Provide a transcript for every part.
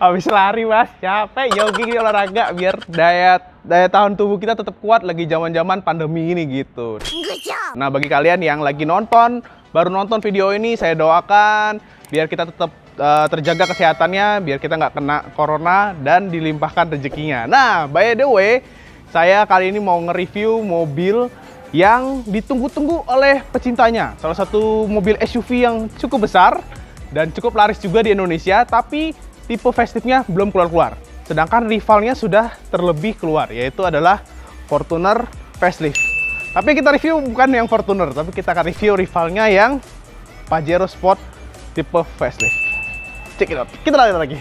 Habis lari mas, capek jogging di olahraga biar daya tahan tubuh kita tetap kuat lagi zaman-zaman pandemi ini gitu. Nah bagi kalian yang lagi baru nonton video ini, saya doakan biar kita tetap terjaga kesehatannya, biar kita nggak kena corona dan dilimpahkan rezekinya. Nah by the way, saya kali ini mau nge-review mobil yang ditunggu-tunggu oleh pecintanya. Salah satu mobil SUV yang cukup besar dan cukup laris juga di Indonesia, tapi tipe facelift-nya belum keluar-keluar. Sedangkan rivalnya sudah terlebih keluar, yaitu adalah Fortuner facelift. Tapi kita review bukan yang Fortuner, tapi kita akan review rivalnya yang Pajero Sport tipe facelift. Check it out, kita lihat lagi.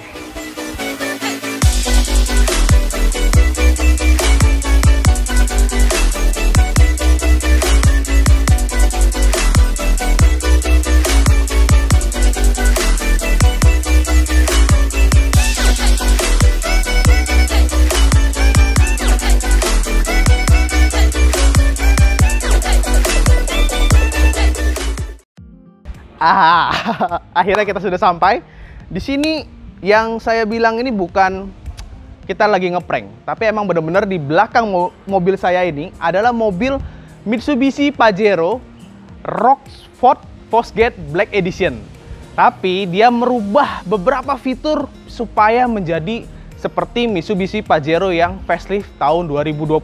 Akhirnya kita sudah sampai. Di sini yang saya bilang ini bukan kita lagi ngeprank, tapi emang bener-bener di belakang mobil saya ini adalah mobil Mitsubishi Pajero Rockford Fosgate Black Edition. Tapi dia merubah beberapa fitur supaya menjadi seperti Mitsubishi Pajero yang facelift tahun 2020.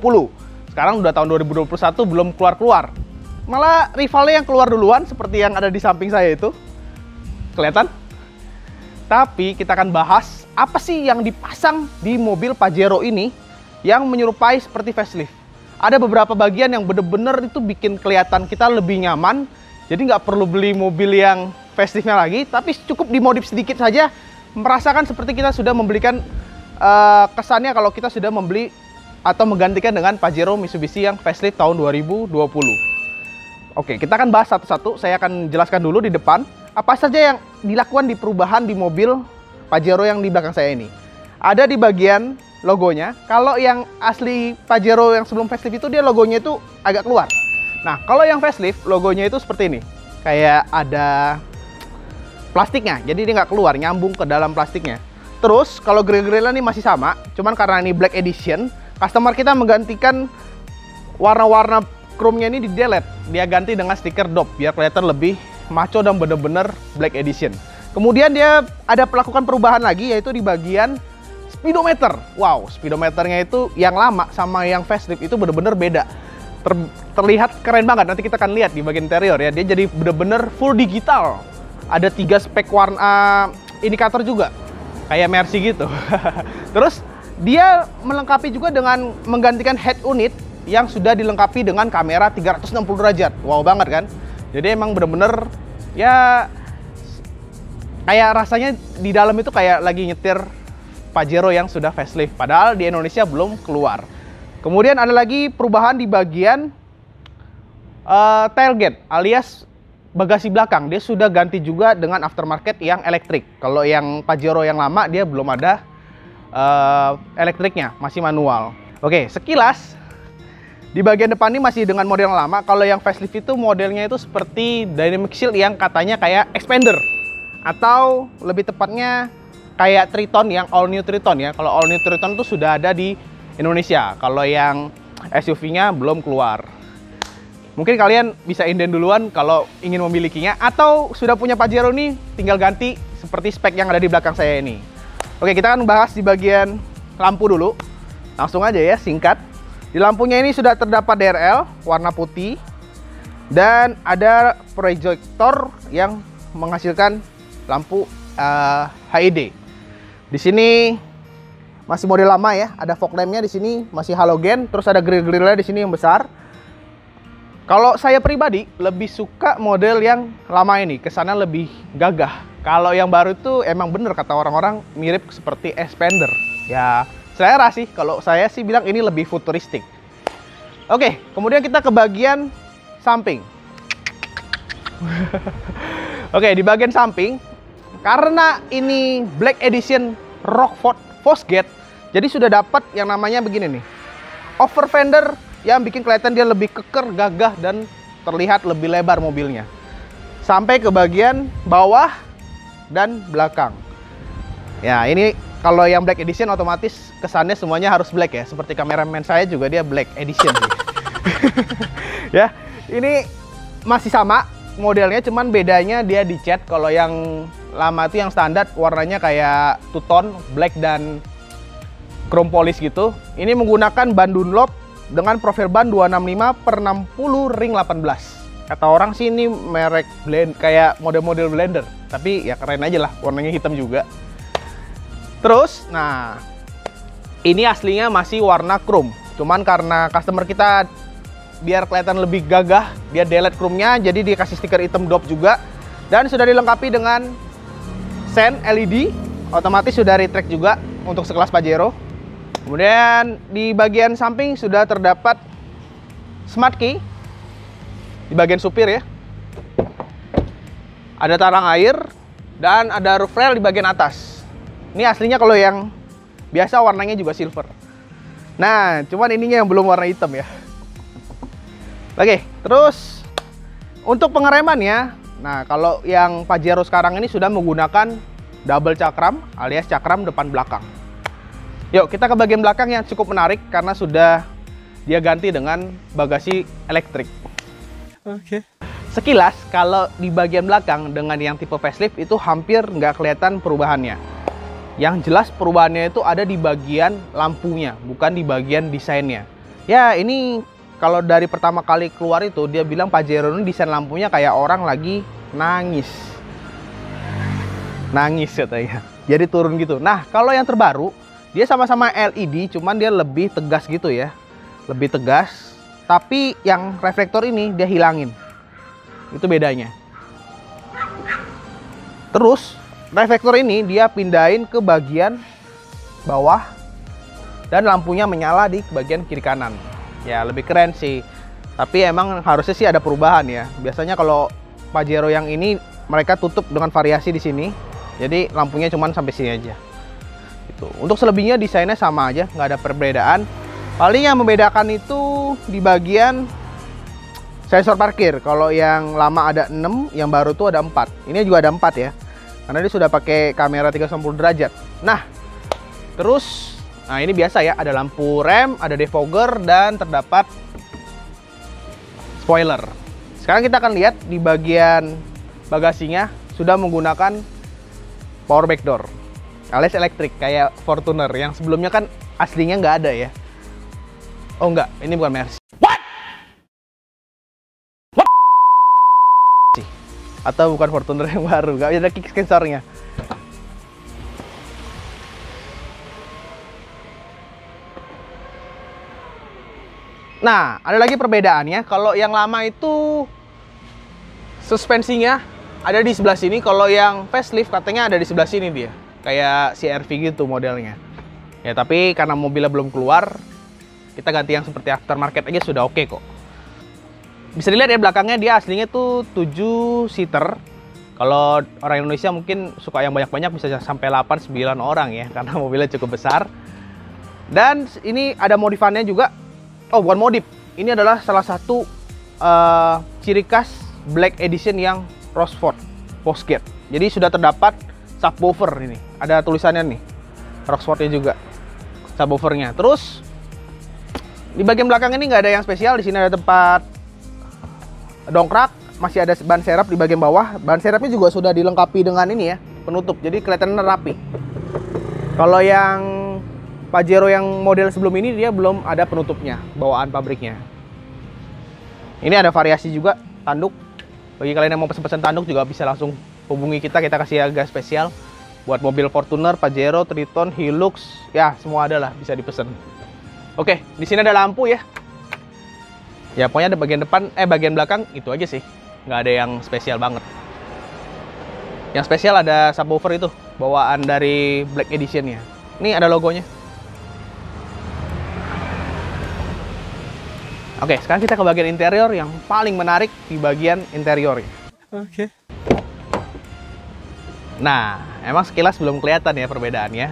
Sekarang udah tahun 2021 belum keluar-keluar. Malah rivalnya yang keluar duluan seperti yang ada di samping saya itu. Kelihatan? Tapi kita akan bahas apa sih yang dipasang di mobil Pajero ini yang menyerupai seperti facelift. Ada beberapa bagian yang bener-bener itu bikin kelihatan kita lebih nyaman. Jadi nggak perlu beli mobil yang faceliftnya lagi, tapi cukup dimodif sedikit saja merasakan seperti kita sudah membelikan kesannya kalau kita sudah membeli atau menggantikan dengan Pajero Mitsubishi yang facelift tahun 2020. Oke, kita akan bahas satu-satu. Saya akan jelaskan dulu di depan apa saja yang dilakukan di perubahan di mobil Pajero yang di belakang saya ini. Ada di bagian logonya. Kalau yang asli Pajero yang sebelum facelift itu dia logonya itu agak keluar. Nah, kalau yang facelift logonya itu seperti ini. Kayak ada plastiknya. Jadi dia nggak keluar, nyambung ke dalam plastiknya. Terus kalau grill-grillnya ini masih sama, cuman karena ini Black Edition, customer kita menggantikan warna-warna chrome-nya ini di delete, dia ganti dengan stiker DOP biar kelihatan lebih maco dan bener-bener Black Edition. Kemudian dia ada melakukan perubahan lagi, yaitu di bagian speedometer. Wow, speedometernya itu yang lama sama yang facelift itu bener-bener beda. Terlihat keren banget, nanti kita akan lihat di bagian interior ya. Dia jadi bener-bener full digital. Ada 3 spek warna indikator juga, kayak Mercy gitu. Terus dia melengkapi juga dengan menggantikan head unit yang sudah dilengkapi dengan kamera 360 derajat. Wow banget kan? Jadi emang bener-bener ya kayak rasanya di dalam itu kayak lagi nyetir Pajero yang sudah facelift. Padahal di Indonesia belum keluar. Kemudian ada lagi perubahan di bagian tailgate alias bagasi belakang. Dia sudah ganti juga dengan aftermarket yang elektrik. Kalau yang Pajero yang lama dia belum ada elektriknya, masih manual. Oke, sekilas di bagian depan ini masih dengan model yang lama. Kalau yang facelift itu modelnya itu seperti Dynamic Shield yang katanya kayak expander. Atau lebih tepatnya kayak Triton yang all new Triton ya. Kalau all new Triton itu sudah ada di Indonesia. Kalau yang SUV-nya belum keluar. Mungkin kalian bisa inden duluan kalau ingin memilikinya. Atau sudah punya Pajero nih, tinggal ganti seperti spek yang ada di belakang saya ini. Oke, kita akan bahas di bagian lampu dulu. Langsung aja ya, singkat. Di lampunya ini sudah terdapat DRL warna putih dan ada proyektor yang menghasilkan lampu HID. Di sini masih model lama ya, ada fog lampnya di sini masih halogen, terus ada grill-grillnya di sini yang besar. Kalau saya pribadi lebih suka model yang lama ini, kesannya lebih gagah. Kalau yang baru itu emang bener kata orang-orang mirip seperti expander. Ya, selera sih, kalau saya sih bilang ini lebih futuristik. Oke, kemudian kita ke bagian samping. Oke, di bagian samping, karena ini Black Edition Rockford Fosgate, jadi sudah dapat yang namanya begini nih, over fender yang bikin kelihatan dia lebih keker, gagah, dan terlihat lebih lebar mobilnya. Sampai ke bagian bawah dan belakang. Ya, ini kalau yang Black Edition otomatis kesannya semuanya harus black ya. Seperti kameramen saya juga dia Black Edition sih. Ya, ini masih sama modelnya, cuman bedanya dia dicat. Kalau yang lama itu yang standar warnanya kayak two tone, black dan chrome polish gitu. Ini menggunakan ban Dunlop dengan profil ban 265/60 ring 18. Kata orang sih ini merek blend kayak model-model blender, tapi ya keren aja lah, warnanya hitam juga. Terus, nah ini aslinya masih warna chrome, cuman karena customer kita biar kelihatan lebih gagah, dia delete chrome-nya, jadi dikasih stiker hitam dop juga, dan sudah dilengkapi dengan sen LED, otomatis sudah retract juga untuk sekelas Pajero. Kemudian di bagian samping sudah terdapat smart key di bagian supir ya. Ada tarang air dan ada roof rail di bagian atas. Ini aslinya kalau yang biasa warnanya juga silver. Nah, cuman ininya yang belum warna hitam ya. Oke, terus untuk pengeremannya, nah kalau yang Pajero sekarang ini sudah menggunakan double cakram alias cakram depan belakang. Yuk kita ke bagian belakang yang cukup menarik karena sudah dia ganti dengan bagasi elektrik. Oke. Sekilas kalau di bagian belakang dengan yang tipe facelift itu hampir nggak kelihatan perubahannya. Yang jelas perubahannya itu ada di bagian lampunya, bukan di bagian desainnya. Ya ini kalau dari pertama kali keluar itu dia bilang Pajero ini desain lampunya kayak orang lagi nangis. Nangis katanya. Jadi turun gitu. Nah kalau yang terbaru dia sama-sama LED, cuman dia lebih tegas gitu ya. Lebih tegas. Tapi yang reflektor ini dia hilangin. Itu bedanya. Terus reflektor ini dia pindahin ke bagian bawah dan lampunya menyala di bagian kiri kanan. Ya lebih keren sih. Tapi emang harusnya sih ada perubahan ya. Biasanya kalau Pajero yang ini mereka tutup dengan variasi di sini. Jadi lampunya cuma sampai sini aja. Gitu. Untuk selebihnya desainnya sama aja, nggak ada perbedaan. Paling yang membedakan itu di bagian sensor parkir. Kalau yang lama ada 6, yang baru tuh ada 4. Ini juga ada 4 ya. Karena dia sudah pakai kamera 360 derajat. Nah, terus, nah ini biasa ya, ada lampu rem, ada defogger, dan terdapat spoiler. Sekarang kita akan lihat di bagian bagasinya sudah menggunakan power back door, alias elektrik kayak Fortuner. Yang sebelumnya kan aslinya nggak ada ya. Oh enggak, ini bukan Mercy. Atau bukan Fortuner yang baru, nggak ada kick sensornya. Nah, ada lagi perbedaannya. Kalau yang lama itu suspensinya ada di sebelah sini. Kalau yang facelift katanya ada di sebelah sini dia. Kayak CR-V gitu modelnya. Ya, tapi karena mobilnya belum keluar, kita ganti yang seperti aftermarket aja sudah oke kok. Bisa dilihat ya belakangnya dia aslinya tuh 7 seater. Kalau orang Indonesia mungkin suka yang banyak-banyak bisa sampai 8-9 orang ya, karena mobilnya cukup besar. Dan ini ada modifannya juga. Oh, bukan modif. Ini adalah salah satu ciri khas Black Edition yang Rockford Postgate. Jadi sudah terdapat subwoofer ini. Ada tulisannya nih. Rockfordnya juga. Subwoofernya. Terus di bagian belakang ini nggak ada yang spesial. Di sini ada tempat dongkrak, masih ada ban serep di bagian bawah. Ban serepnya juga sudah dilengkapi dengan ini ya, penutup. Jadi kelihatannya rapi. Kalau yang Pajero yang model sebelum ini dia belum ada penutupnya, bawaan pabriknya. Ini ada variasi juga tanduk. Bagi kalian yang mau pesen-pesen tanduk juga bisa langsung hubungi kita kasih harga spesial buat mobil Fortuner, Pajero, Triton, Hilux, ya semua ada lah, bisa dipesan. Oke, di sini ada lampu ya. Ya pokoknya ada bagian depan, bagian belakang itu aja sih, nggak ada yang spesial banget. Yang spesial ada subwoofer itu, bawaan dari Black Edition-nya. Ini ada logonya. Oke, sekarang kita ke bagian interior yang paling menarik di bagian interiornya. Oke. Nah, emang sekilas belum kelihatan ya perbedaannya.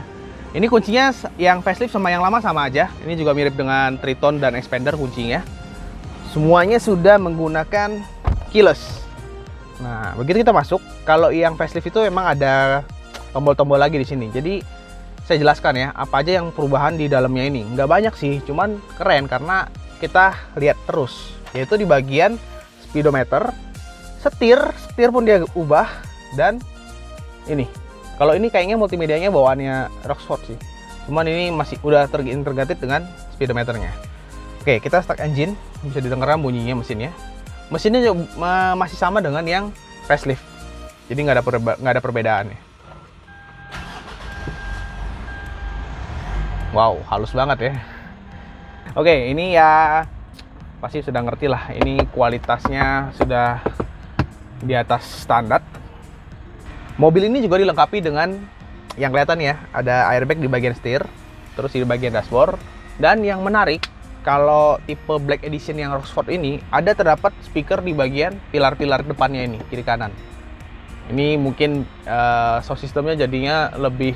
Ini kuncinya yang facelift sama yang lama sama aja. Ini juga mirip dengan Triton dan Expander kuncinya. Semuanya sudah menggunakan keyless. Nah, begitu kita masuk, kalau yang facelift itu memang ada tombol-tombol lagi di sini. Jadi saya jelaskan ya, apa aja yang perubahan di dalamnya ini. Nggak banyak sih, cuman keren karena kita lihat terus, yaitu di bagian speedometer, setir pun dia ubah, dan ini. Kalau ini kayaknya multimedianya bawaannya Rocksport sih, cuman ini masih udah terintegrated dengan speedometernya. Oke, kita start engine, bisa didengar bunyinya mesinnya. Mesinnya masih sama dengan yang facelift, jadi nggak ada perbedaan ya. Wow, halus banget ya. Oke, ini ya pasti sudah ngerti lah. Ini kualitasnya sudah di atas standar. Mobil ini juga dilengkapi dengan yang kelihatan ya, ada airbag di bagian setir, terus di bagian dashboard. Dan yang menarik, kalau tipe Black Edition yang Rocksport ini, ada terdapat speaker di bagian pilar-pilar depannya ini, kiri kanan. Ini mungkin sound systemnya jadinya lebih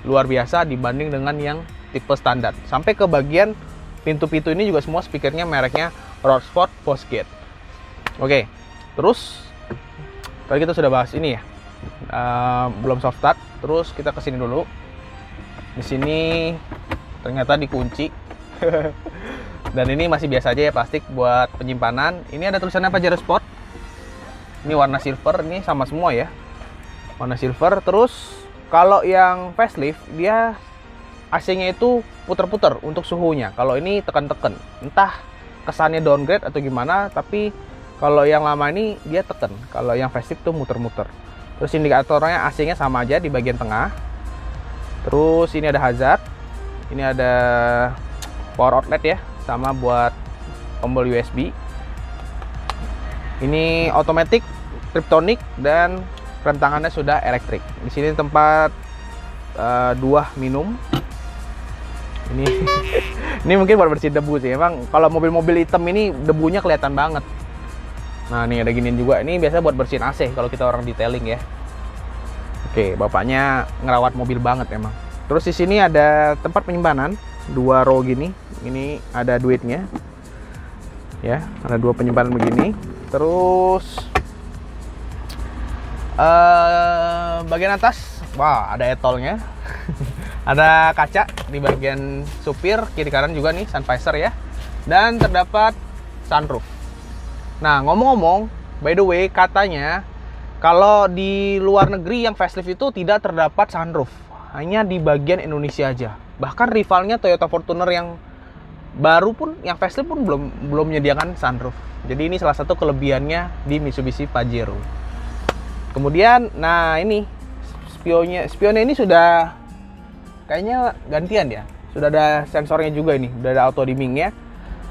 luar biasa dibanding dengan yang tipe standar. Sampai ke bagian pintu-pintu ini juga semua speakernya mereknya Rocksport Fosgate. Oke, terus tadi kita sudah bahas ini ya, belum soft start. Terus kita kesini dulu. Di sini ternyata dikunci. Dan ini masih biasa aja ya, plastik buat penyimpanan. Ini ada tulisannya Pajero Sport. Ini warna silver, ini sama semua ya, warna silver. Terus kalau yang facelift dia AC-nya itu puter-puter untuk suhunya. Kalau ini tekan-tekan. Entah kesannya downgrade atau gimana, tapi kalau yang lama ini dia tekan. Kalau yang facelift tuh muter-muter. Terus indikatornya AC-nya sama aja di bagian tengah. Terus ini ada hazard. Ini ada power outlet ya, sama buat tombol USB. Ini automatic, triptonic, dan rem tangannya sudah elektrik. Di sini tempat dua minum. Ini mungkin buat bersih debu sih. Emang kalau mobil-mobil hitam ini debunya kelihatan banget. Nah, nih ada ginian juga. Ini biasa buat bersihin AC kalau kita orang detailing ya. Oke, bapaknya ngerawat mobil banget emang. Terus di sini ada tempat penyimpanan, 2 row gini. Ini ada duitnya. Ya, ada 2 penyimpanan begini. Terus bagian atas, wah, ada etolnya. Ada kaca di bagian supir, kiri kanan juga nih sun visor ya. Dan terdapat sunroof. Nah, ngomong-ngomong, by the way, katanya kalau di luar negeri yang facelift itu tidak terdapat sunroof, hanya di bagian Indonesia aja. Bahkan rivalnya Toyota Fortuner yang baru pun, yang facelift pun belum menyediakan sunroof. Jadi ini salah satu kelebihannya di Mitsubishi Pajero. Kemudian, nah ini spionnya ini sudah kayaknya gantian ya. Sudah ada sensornya juga ini, udah ada auto dimmingnya.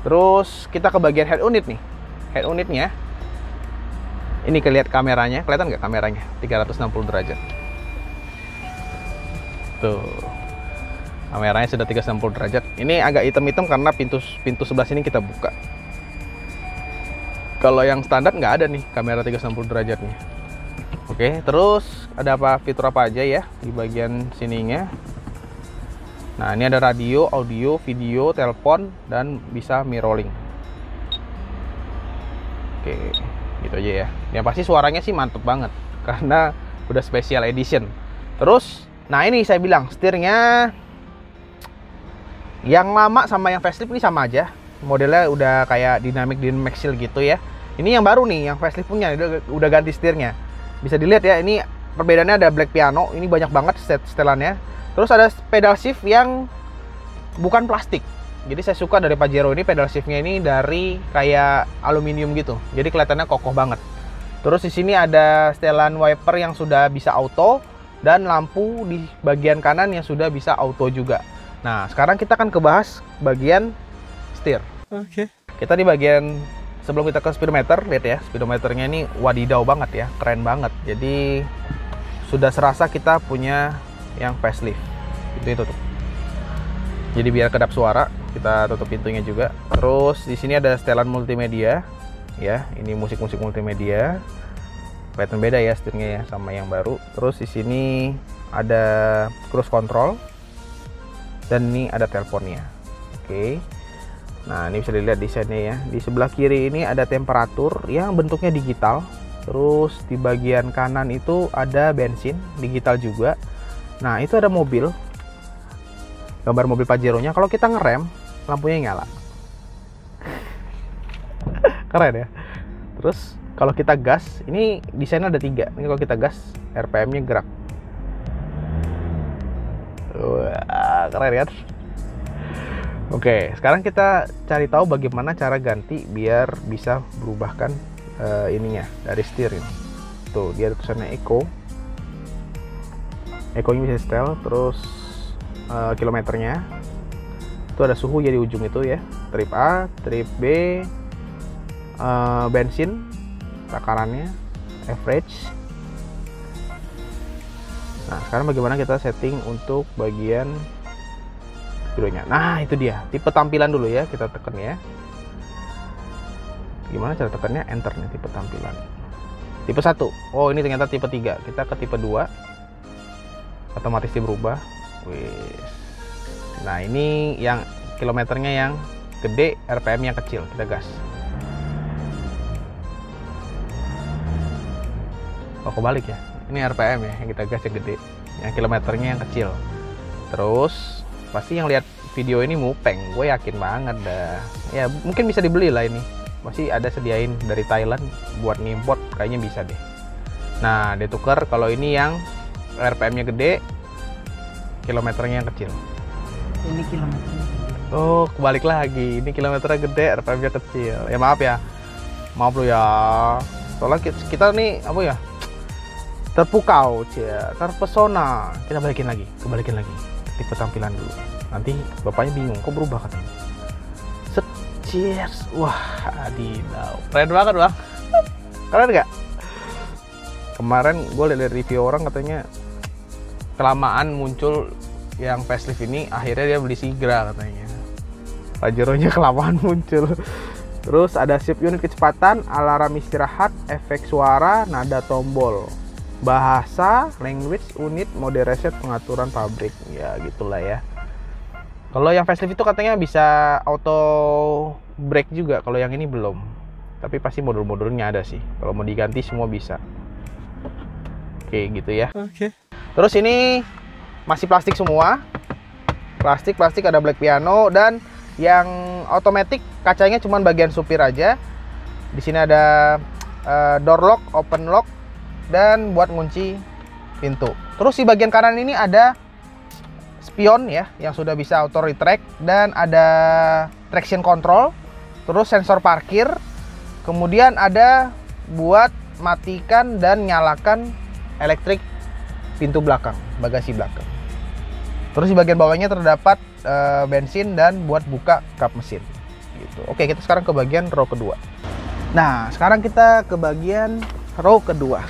Terus kita ke bagian head unit nih. Head unitnya ini kelihatan kameranya, kelihatan nggak kameranya? 360 derajat. Tuh. Kameranya sudah 360 derajat. Ini agak hitam-hitam karena pintu sebelah sini kita buka. Kalau yang standar nggak ada nih kamera 360 derajatnya. Oke, terus ada apa, fitur apa aja ya di bagian sininya. Nah, ini ada radio, audio, video, telepon, dan bisa mirroring. Oke, gitu aja ya. Yang pasti suaranya sih mantep banget karena udah special edition. Terus, nah ini saya bilang setirnya yang lama sama yang facelift ini sama aja. Modelnya udah kayak dynamic seal gitu ya. Ini yang baru nih, yang facelift punya udah ganti setirnya. Bisa dilihat ya, ini perbedaannya ada black piano, ini banyak banget setelannya. Terus ada pedal shift yang bukan plastik. Jadi saya suka dari Pajero ini, pedal shiftnya ini dari kayak aluminium gitu. Jadi kelihatannya kokoh banget. Terus di sini ada setelan wiper yang sudah bisa auto dan lampu di bagian kanan yang sudah bisa auto juga. Nah, sekarang kita akan kebahas bagian setir. Oke. Kita di bagian sebelum kita ke speedometer, lihat ya, speedometernya ini wadidaw banget ya, keren banget. Jadi sudah serasa kita punya yang facelift. Itu tuh. Jadi biar kedap suara, kita tutup pintunya juga. Terus di sini ada setelan multimedia, ya. Ini musik-musik multimedia. Kelihatan beda ya setirnya ya sama yang baru. Terus di sini ada cruise control dan ini ada teleponnya. Oke. Nah, ini bisa dilihat desainnya ya. Di sebelah kiri ini ada temperatur yang bentuknya digital. Terus di bagian kanan itu ada bensin digital juga. Nah, itu ada mobil. gambar mobil Pajero-nya. Kalau kita ngerem, lampunya nyala. Keren ya. Terus kalau kita gas, ini desainnya ada 3. Ini kalau kita gas, RPM-nya gerak. Wah, keren kan? Oke, sekarang kita cari tahu bagaimana cara ganti biar bisa berubahkan ininya dari setir ini. Tuh, dia ada tulisannya Eco. Eco-nya bisa setel, terus kilometernya. Itu ada suhu ya di ujung itu ya. Trip A, trip B, bensin, takarannya, average. Nah, sekarang bagaimana kita setting untuk bagian videonya. Nah, itu dia. Tipe tampilan dulu ya, kita tekan ya. Gimana cara tekannya? Enter nih, tipe tampilan. Tipe 1. Oh, ini ternyata tipe 3. Kita ke tipe 2. Otomatis dia berubah. Wis. Nah, ini yang kilometernya yang gede, RPM yang kecil. Kita gas. Oh, kebalik ya. Ini RPM ya, yang kita gas yang gede, yang kilometernya yang kecil. Terus pasti yang lihat video ini mupeng, gue yakin banget dah. Ya mungkin bisa dibeli lah ini, masih ada sediain dari Thailand buat ngimport, kayaknya bisa deh. Nah, ditukar kalau ini yang RPM-nya gede, kilometernya yang kecil. Ini kilometernya. Oh, kebalik lagi. Ini kilometernya gede, RPM-nya kecil. Ya maaf ya, maaf lo ya. Soalnya kita nih apa ya? Terpukau, terpesona. Kita kebalikin lagi tipe tampilan dulu. Nanti bapaknya bingung, kok berubah katanya. Set, cheers. Wah, adinau. Keren banget bang. Keren nggak? Kemarin gue lihat review orang katanya kelamaan muncul yang facelift ini, akhirnya dia beli Sigra katanya. Pajero-nya kelamaan muncul. Terus ada shift unit kecepatan, alarm istirahat, efek suara, nada tombol. Bahasa, language, unit, mode reset, pengaturan pabrik, ya gitulah ya. Kalau yang facelift itu katanya bisa auto brake juga, kalau yang ini belum. Tapi pasti modul-modulnya ada sih. Kalau mau diganti semua bisa. Oke, gitu ya. Oke. Terus ini masih plastik semua. Plastik ada black piano, dan yang otomatis kacanya cuma bagian supir aja. Di sini ada door lock, open lock, dan buat ngunci pintu. Terus di bagian kanan ini ada spion ya, yang sudah bisa auto retract, dan ada traction control, terus sensor parkir, kemudian ada buat matikan dan nyalakan elektrik pintu belakang, bagasi belakang. Terus di bagian bawahnya terdapat bensin dan buat buka kap mesin gitu. Oke, kita sekarang ke bagian row kedua. Nah, sekarang kita ke bagian row kedua.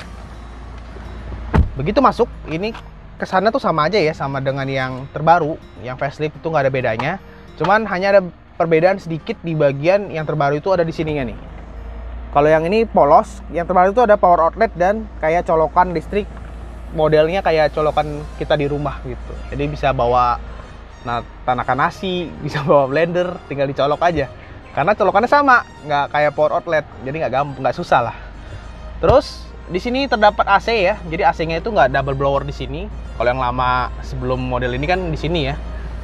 Begitu masuk, ini kesannya tuh sama aja ya, sama dengan yang terbaru, yang facelift itu nggak ada bedanya. Cuman hanya ada perbedaan sedikit di bagian yang terbaru itu ada di sininya nih. Kalau yang ini polos, yang terbaru itu ada power outlet dan kayak colokan listrik, modelnya kayak colokan kita di rumah gitu. Jadi bisa bawa tanakan nasi, bisa bawa blender, tinggal dicolok aja. Karena colokannya sama, nggak kayak power outlet, jadi nggak susah lah. Terus di sini terdapat AC ya, jadi AC-nya itu nggak double blower di sini. Kalau yang lama sebelum model ini kan di sini ya.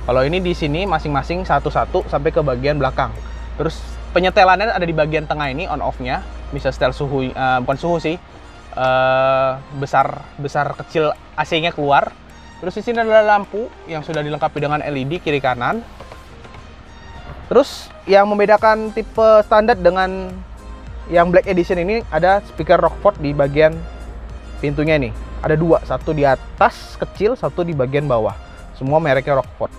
Kalau ini di sini masing-masing satu-satu sampai ke bagian belakang. Terus penyetelannya ada di bagian tengah ini, on off-nya. Bisa setel suhu, bukan suhu sih, besar kecil AC-nya keluar. Terus di sini adalah lampu yang sudah dilengkapi dengan LED kiri kanan. Terus yang membedakan tipe standar dengan yang Black Edition ini ada speaker Rockford di bagian pintunya nih. Ada dua, satu di atas kecil, satu di bagian bawah. Semua mereknya Rockford.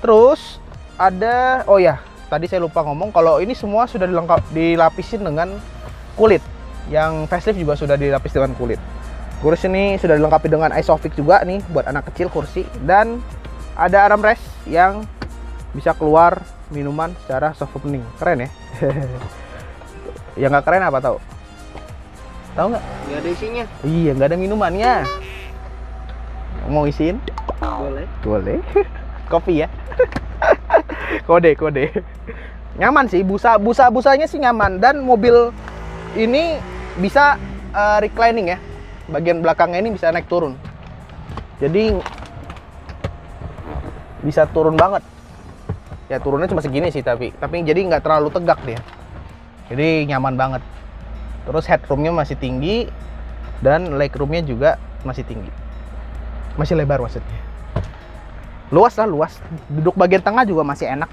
Terus ada, oh ya, tadi saya lupa ngomong, kalau ini semua sudah dilapisin dengan kulit. Yang facelift juga sudah dilapis dengan kulit. Kursi ini sudah dilengkapi dengan Isofix juga nih buat anak kecil kursi, dan ada armrest yang bisa keluar minuman secara soft opening. Keren ya. Yang nggak keren apa tahu? Tahu nggak? Nggak ada isinya. Iya, nggak ada minumannya. Mau isiin? Boleh. Boleh. Kopi ya. Kode. Nyaman sih, busanya sih nyaman, dan mobil ini bisa reclining ya. Bagian belakangnya ini bisa naik turun. Jadi bisa turun banget. Ya turunnya cuma segini sih, tapi jadi nggak terlalu tegak dia. Jadi nyaman banget. Terus headroomnya masih tinggi dan legroomnya juga masih tinggi. Masih lebar maksudnya. Luas lah, luas. Duduk bagian tengah juga masih enak.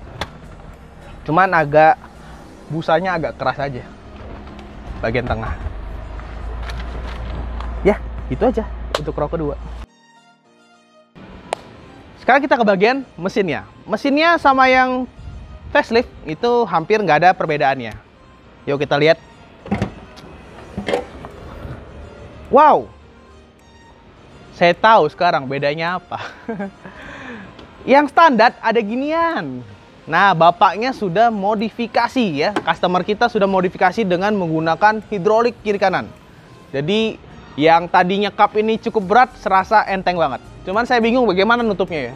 Cuman agak busanya agak keras aja bagian tengah. Ya, itu aja untuk row kedua. Sekarang kita ke bagian mesinnya. Mesinnya sama yang facelift itu hampir nggak ada perbedaannya. Yuk kita lihat. Wow, saya tahu sekarang bedanya apa. Yang standar ada ginian. Nah, bapaknya sudah modifikasi ya. Customer kita sudah modifikasi dengan menggunakan hidrolik kiri kanan. Jadi yang tadinya cup ini cukup berat, serasa enteng banget. Cuman saya bingung bagaimana nutupnya ya.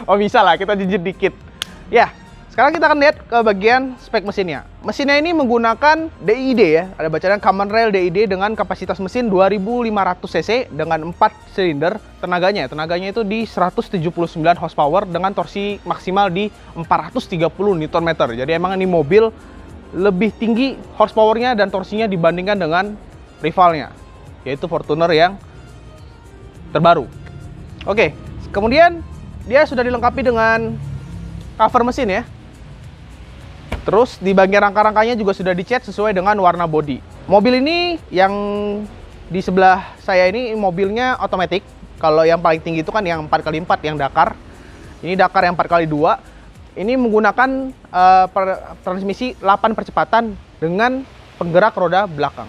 Oh bisa lah, kita jujur dikit. Ya, sekarang kita akan lihat ke bagian spek mesinnya. Mesinnya ini menggunakan DID ya. Ada bacaan Common Rail DID dengan kapasitas mesin 2500 cc dengan 4 silinder. Tenaganya itu di 179 horsepower dengan torsi maksimal di 430 Nm. Jadi emang ini mobil lebih tinggi horsepowernya dan torsinya dibandingkan dengan rivalnya, yaitu Fortuner yang terbaru. Oke, kemudian dia sudah dilengkapi dengan cover mesin ya. Terus di bagian rangka-rangkanya juga sudah dicat sesuai dengan warna bodi. Mobil ini yang di sebelah saya ini mobilnya otomatis. Kalau yang paling tinggi itu kan yang 4x4 yang Dakar. Ini Dakar yang 4x2. Ini menggunakan transmisi 8 percepatan dengan penggerak roda belakang.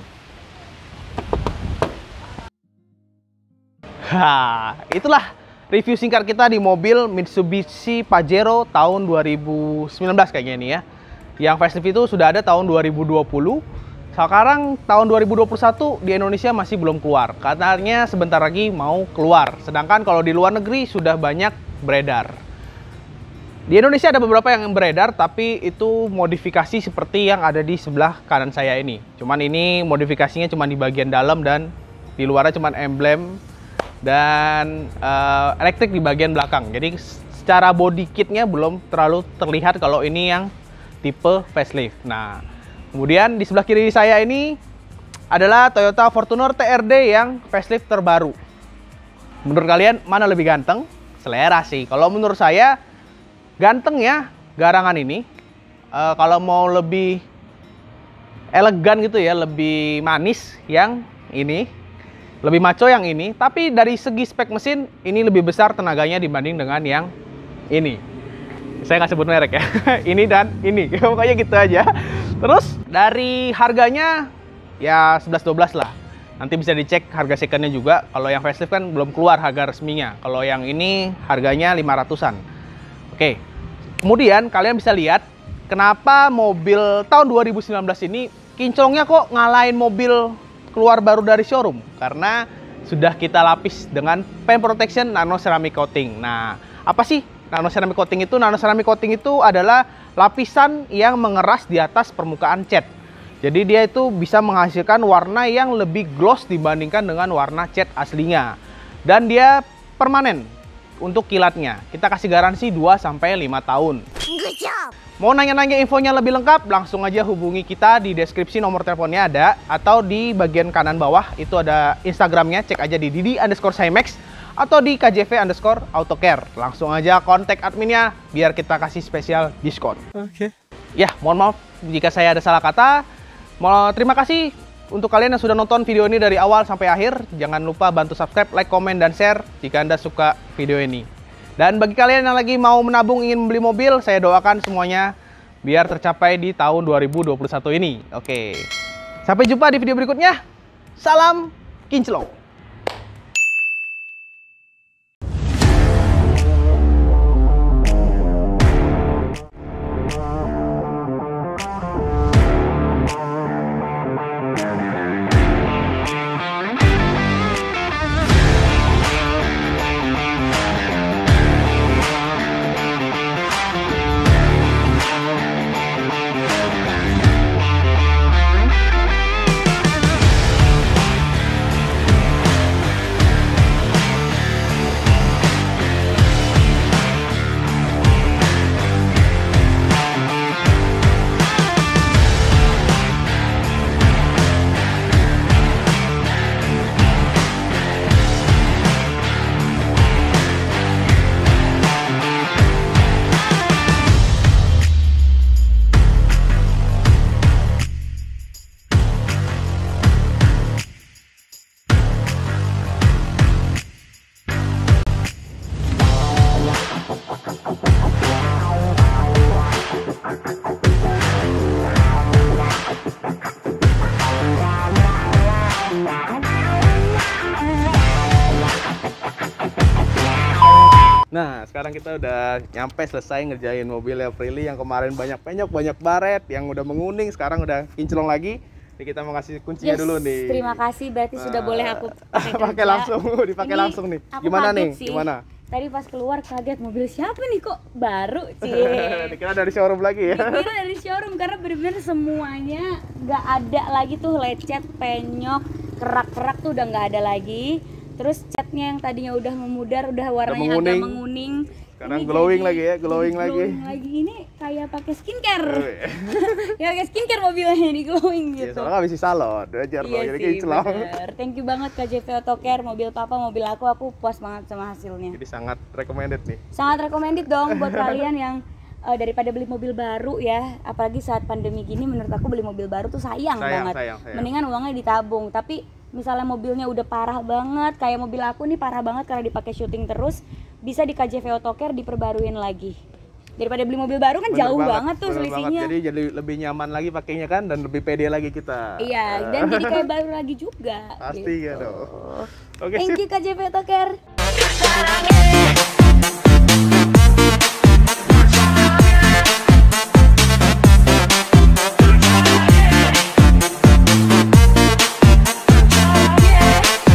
Itulah review singkat kita di mobil Mitsubishi Pajero tahun 2019 kayaknya ini ya. Yang facelift itu sudah ada tahun 2020. Sekarang tahun 2021 di Indonesia masih belum keluar. Katanya sebentar lagi mau keluar. Sedangkan kalau di luar negeri sudah banyak beredar. Di Indonesia ada beberapa yang beredar, tapi itu modifikasi seperti yang ada di sebelah kanan saya ini. Cuman ini modifikasinya cuma di bagian dalam dan di luarnya cuma emblem dan elektrik di bagian belakang. Jadi secara body kitnya belum terlalu terlihat kalau ini yang tipe facelift. Nah, kemudian di sebelah kiri saya ini adalah Toyota Fortuner TRD yang facelift terbaru. Menurut kalian mana lebih ganteng? Selera sih. Kalau menurut saya ganteng ya garangan ini. Kalau mau lebih elegan gitu ya, lebih manis yang ini. Lebih maco yang ini. Tapi dari segi spek mesin ini lebih besar tenaganya dibanding dengan yang ini. Saya nggak sebut merek ya. Ini dan ini. Pokoknya gitu aja. Terus dari harganya ya 11-12 lah. Nanti bisa dicek harga secondnya juga. Kalau yang facelift kan belum keluar harga resminya. Kalau yang ini harganya 500-an. Oke. Kemudian kalian bisa lihat kenapa mobil tahun 2019 ini kinclongnya kok ngalahin mobil keluar baru dari showroom. Karena sudah kita lapis dengan paint protection nano ceramic coating. Nah, apa sih nano ceramic coating itu? Nano ceramic coating itu adalah lapisan yang mengeras di atas permukaan cat. Jadi dia itu bisa menghasilkan warna yang lebih gloss dibandingkan dengan warna cat aslinya. Dan dia permanen untuk kilatnya. Kita kasih garansi 2-5 tahun. Mau nanya-nanya infonya lebih lengkap, langsung aja hubungi kita di deskripsi, nomor teleponnya ada. Atau di bagian kanan bawah itu ada Instagramnya, cek aja di Didi_Cymax. Atau di KJV_Autocare. Langsung aja kontak adminnya biar kita kasih spesial diskon. Oke. Ya, mohon maaf jika saya ada salah kata. Terima kasih untuk kalian yang sudah nonton video ini dari awal sampai akhir. Jangan lupa bantu subscribe, like, komen, dan share jika Anda suka video ini. Dan bagi kalian yang lagi mau menabung ingin membeli mobil, saya doakan semuanya biar tercapai di tahun 2021 ini. Oke. Sampai jumpa di video berikutnya. Salam kinclong. Nah, sekarang kita udah nyampe selesai ngerjain mobilnya Prilly yang kemarin banyak penyok, banyak baret, yang udah menguning, sekarang udah kinclong lagi. Jadi kita mau kasih kuncinya dulu nih. Terima kasih, berarti sudah boleh aku pakai langsung, dipakai Ini langsung nih. aku Gimana kaget nih? sih. Gimana? Tadi pas keluar kaget, mobil siapa nih kok baru sih. Dikira dari showroom lagi ya. Dikira dari showroom karena bener-bener semuanya nggak ada lagi tuh lecet, penyok, kerak-kerak tuh udah nggak ada lagi. Terus catnya yang tadinya udah memudar, udah warnanya agak menguning. Sekarang Ini glowing jadi- lagi ya, glowing jadi lagi. lagi. Ini kayak pakai skincare. Oh, iya. Ya pakai skincare mobilnya ini glowing Ya, gitu. soalnya habis salon, wajar dong, Iya jadi sih, kinclong. bener. Thank you banget KJV Autocare, mobil papa, mobil aku puas banget sama hasilnya. Jadi sangat recommended nih. Sangat recommended dong buat kalian yang daripada beli mobil baru ya, apalagi saat pandemi gini, menurut aku beli mobil baru tuh sayang banget. sayang. Mendingan uangnya ditabung. Tapi misalnya mobilnya udah parah banget, kayak mobil aku nih parah banget karena dipakai syuting terus, bisa di KJV Autocare diperbaruin lagi. Daripada beli mobil baru kan Bener jauh banget tuh bener selisihnya. banget. Jadi lebih nyaman lagi pakainya kan, dan lebih pede lagi kita. Iya, dan jadi kayak baru lagi juga. Pasti gitu. ya dong. Oke, Thank sip. you KJV Autocare.